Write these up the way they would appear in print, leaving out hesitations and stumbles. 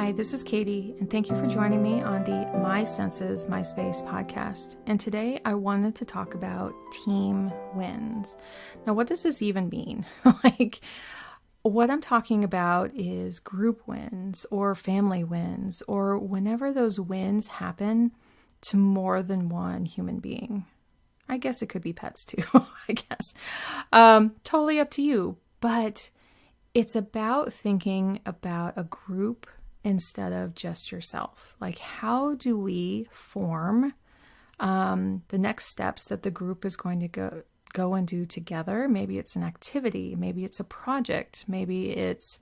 Hi, this is Katie, and thank you for joining me on the My Senses, My Space podcast. And today I wanted to talk about team wins. Now, what does this even mean? What I'm talking about is group wins or family wins, or whenever those wins happen to more than one human being. I guess it could be pets too, I guess. Totally up to you. But it's about thinking about a group instead of just yourself. Like, how do we form the next steps that the group is going to go and do together? Maybe it's an activity, maybe it's a project, maybe it's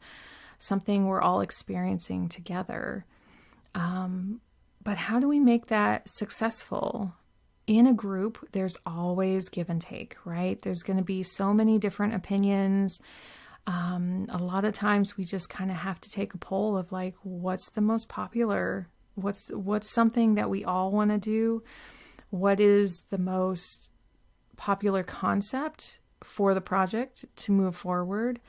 something we're all experiencing together. But how do we make that successful? In a group, there's always give and take, right? There's going to be so many different opinions. A lot of times we just kind of have to take a poll of like, what's the most popular? What's something that we all want to do? What is the most popular concept for the project to move forward?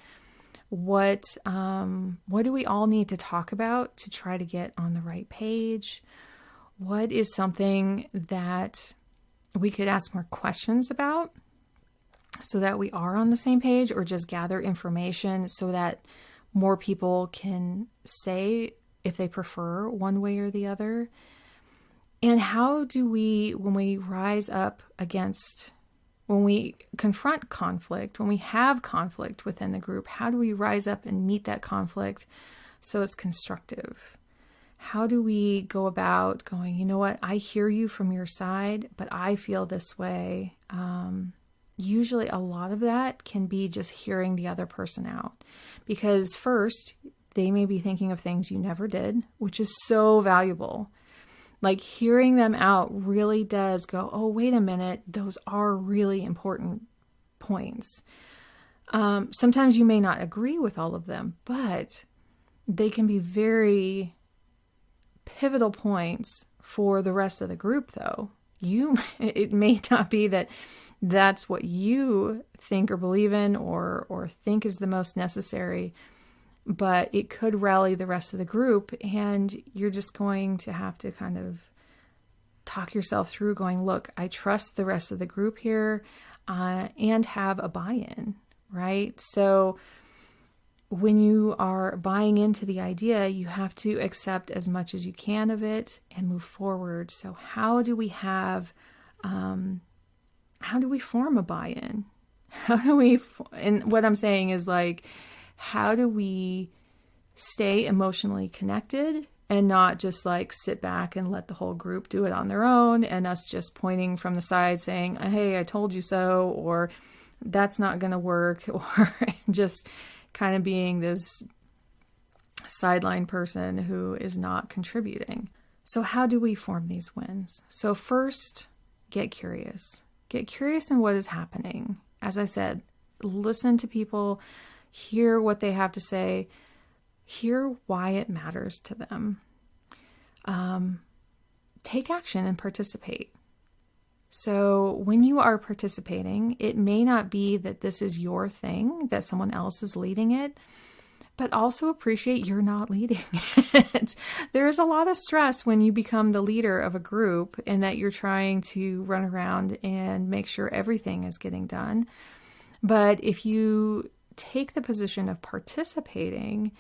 What do we all need to talk about to try to get on the right page? What is something that we could ask more questions about so that we are on the same page, or just gather information so that more people can say if they prefer one way or the other? And how do we, when we confront conflict, when we have conflict within the group, how do we rise up and meet that conflict so it's constructive? How do we go about going, you know what, I hear you from your side, but I feel this way. Usually a lot of that can be just hearing the other person out, because first they may be thinking of things you never did, which is so valuable. Like, hearing them out really does go, oh, wait a minute, those are really important points. Sometimes you may not agree with all of them, but they can be very pivotal points for the rest of the group, though. It may not be that that's what you think or believe in or think is the most necessary, but it could rally the rest of the group, and you're just going to have to kind of talk yourself through going, look, I trust the rest of the group here, and have a buy-in, right? So when you are buying into the idea, you have to accept as much as you can of it and move forward. So how do we form a buy-in? And what I'm saying is, like, how do we stay emotionally connected and not just like sit back and let the whole group do it on their own, and us just pointing from the side saying, hey, I told you so, or that's not going to work, or just kind of being this sideline person who is not contributing. So how do we form these wins? So first, get curious. Get curious in what is happening. As I said, listen to people, hear what they have to say, hear why it matters to them. Take action and participate. So when you are participating, it may not be that this is your thing, that someone else is leading it, but also appreciate you're not leading it. There's a lot of stress when you become the leader of a group and that you're trying to run around and make sure everything is getting done. But if you take the position of participating,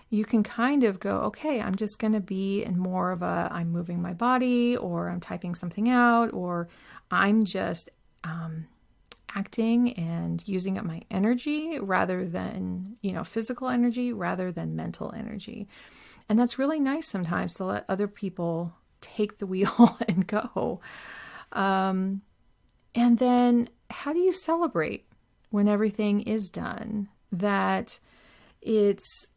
you can kind of go, okay, I'm just going to be in more of a, I'm moving my body, or I'm typing something out, or I'm just acting and using up my energy rather than, physical energy rather than mental energy. And that's really nice sometimes, to let other people take the wheel and go. And then how do you celebrate when everything is done? That it's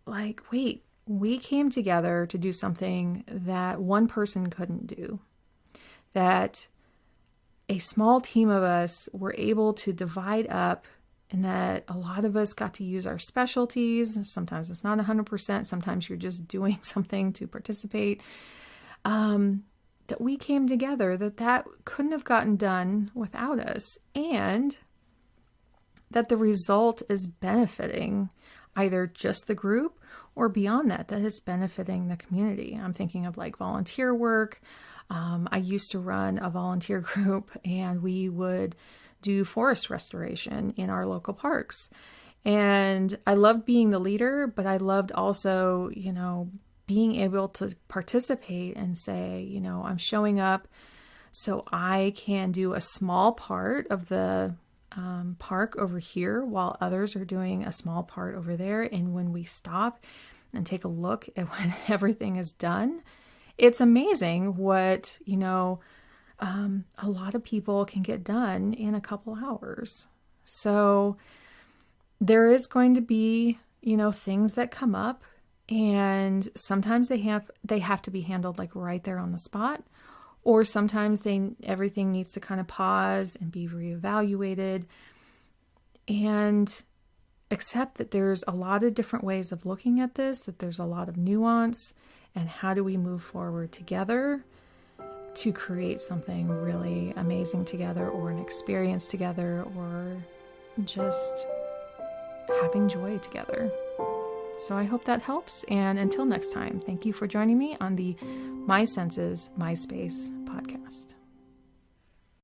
like, wait, we came together to do something that one person couldn't do. That a small team of us were able to divide up, and that a lot of us got to use our specialties. Sometimes it's not 100%. Sometimes you're just doing something to participate. That we came together, that couldn't have gotten done without us. And that the result is benefiting either just the group or beyond that it's benefiting the community. I'm thinking of like volunteer work. I used to run a volunteer group, and we would do forest restoration in our local parks. And I loved being the leader, but I loved also, being able to participate and say, I'm showing up so I can do a small part of the park over here while others are doing a small part over there. And when we stop and take a look at when everything is done, it's amazing what, a lot of people can get done in a couple hours. So there is going to be, things that come up, and sometimes they have to be handled like right there on the spot, or sometimes everything needs to kind of pause and be reevaluated, and accept that there's a lot of different ways of looking at this, that there's a lot of nuance, and how do we move forward together to create something really amazing together, or an experience together, or just having joy together. So I hope that helps. And until next time, thank you for joining me on the My Senses, My Space podcast.